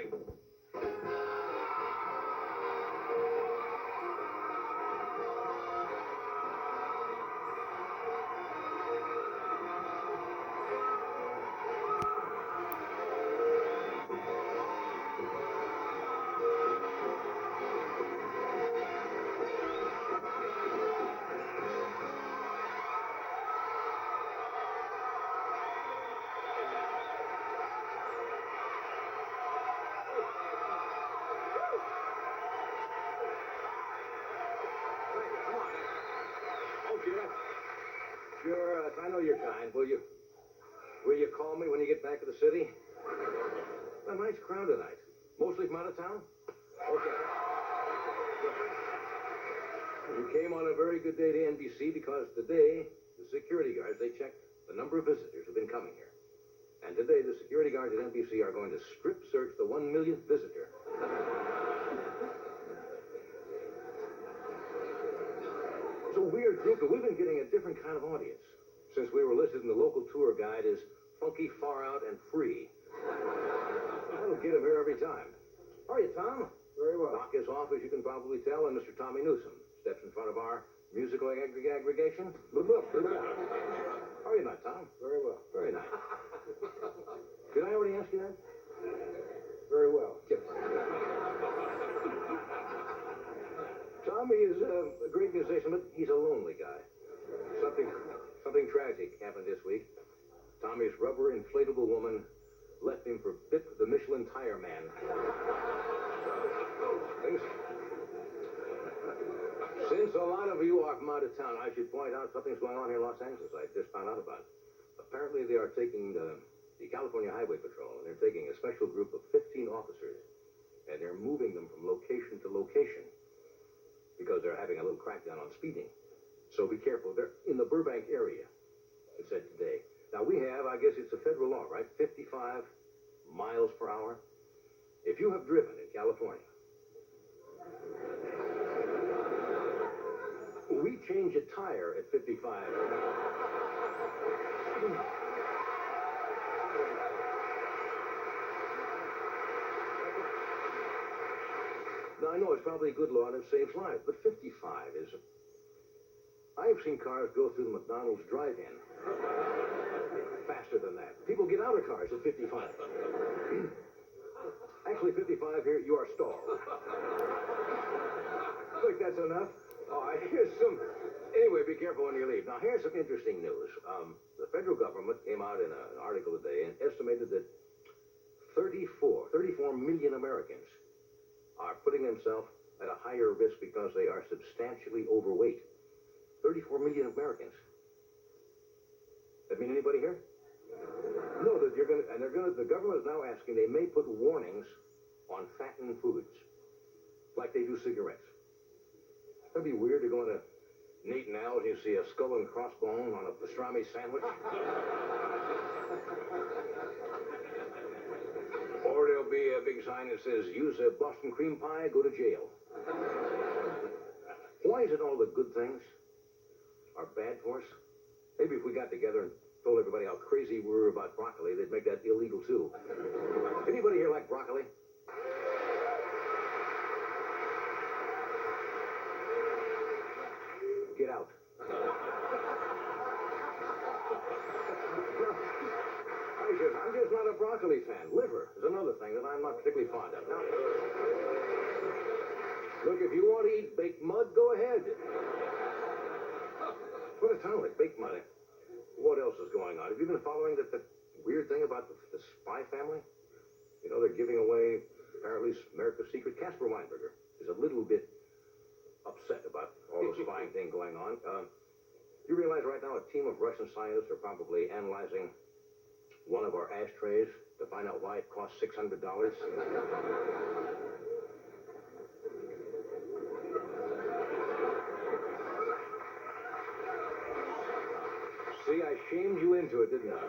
coming! Sure, I know you're kind. Will you call me when you get back to the city? A nice crowd tonight. Mostly from out of town? Okay. You came on a very good day to NBC because today, the security guards, they checked the number of visitors who've been coming here. And today, the security guards at NBC are going to strip search the 1 millionth visitor. It's a weird group, but we've been getting a different kind of audience since we were listed in the local tour guide as funky, far out, and free. That'll get him here every time. How are you, Tom? Very well. Knock is off, as you can probably tell, and Mr. Tommy Newsom steps in front of our musical aggregation. How are you not, Tom? Very well. Very nice. Did I already ask you that? Very well. Tommy is a great musician, but he's a lonely guy. Something tragic happened this week. Tommy's rubber inflatable woman left him for Bip the Michelin Tire Man. Since a lot of you are from out of town, I should point out something's going on here in Los Angeles. I just found out about it. Apparently they are taking the California Highway Patrol, and they're taking a special group of 15 officers, and they're moving them from location to location because they're having a little crackdown on speeding. So be careful. They're in the Burbank area, it said today. Now we have, I guess it's a federal law, right? 55 miles per hour. If you have driven in California, we change a tire at 55. Now, I know it's probably a good law and it saves lives, but 55 is... I've seen cars go through the McDonald's drive-in faster than that. People get out of cars at 55. Actually, 55 here, you are stalled. I think that's enough. All right, here's some... Anyway, be careful when you leave. Now, here's some interesting news. The federal government came out in an article today and estimated that 34 million Americans are putting themselves at a higher risk because they are substantially overweight. 34 million Americans. That mean anybody here? No, that the government is now asking, they may put warnings on fattening foods, like they do cigarettes. That'd be weird to go into Nate and Al's and you see a skull and crossbone on a pastrami sandwich. Or there'll be a big sign that says, use a Boston cream pie, go to jail. Why is it all the good things are bad for us? Maybe if we got together and told everybody how crazy we were about broccoli, they'd make that illegal too. Anybody here like broccoli? Get out. I'm just not a broccoli fan. Liver is another thing that I'm not particularly fond of. Now, look, if you want to eat baked mud, go ahead. What a town like baked mud. What else is going on? Have you been following the weird thing about the spy family? You know, they're giving away, apparently, America's secret. Casper Weinberger is a little bit upset about all the spying thing going on. You realize right now a team of Russian scientists are probably analyzing one of our ashtrays to find out why it costs $600. See, I shamed you into it, didn't I?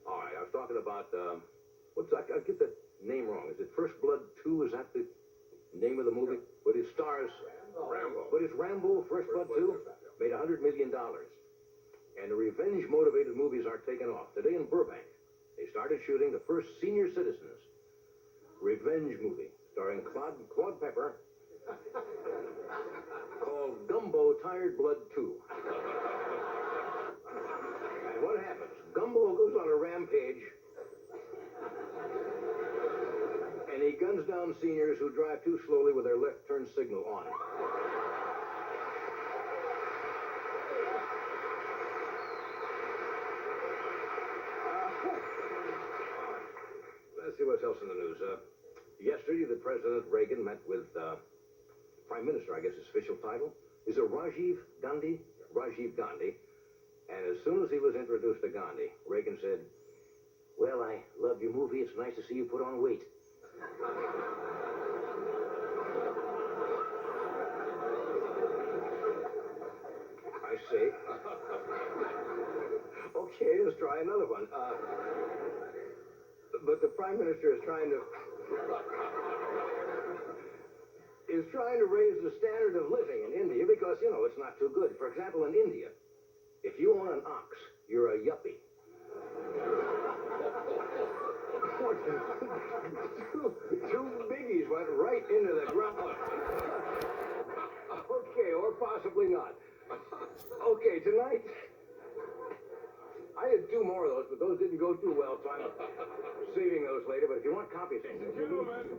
All right, I was talking about, I get that name wrong. Is it First Blood 2? Is that the name of the movie? But it stars... Rambo. But it's Rambo, First Blood 2? Made $100 million. And the revenge-motivated movies are taking off. Today in Burbank, a they started shooting the first senior citizens revenge movie starring Claude Pepper called Gumbo Tired Blood 2. And what happens? Gumbo goes on a rampage and he guns down seniors who drive too slowly with their left turn signal on. Let's see what's else in the news. Yesterday, the President Reagan met with Prime Minister, I guess his official title, is it Rajiv Gandhi? Rajiv Gandhi. And as soon as he was introduced to Gandhi, Reagan said, "Well, I loved your movie. It's nice to see you put on weight." I see. Okay, let's try another one. But the Prime Minister is trying to raise the standard of living in India because, you know, it's not too good. For example, in India, if you own an ox, you're a yuppie. Two biggies went right into the ground. Okay, or possibly not. Okay, tonight, I had two more of those, but those didn't go too well, so I'm saving those later. But if you want copies of them,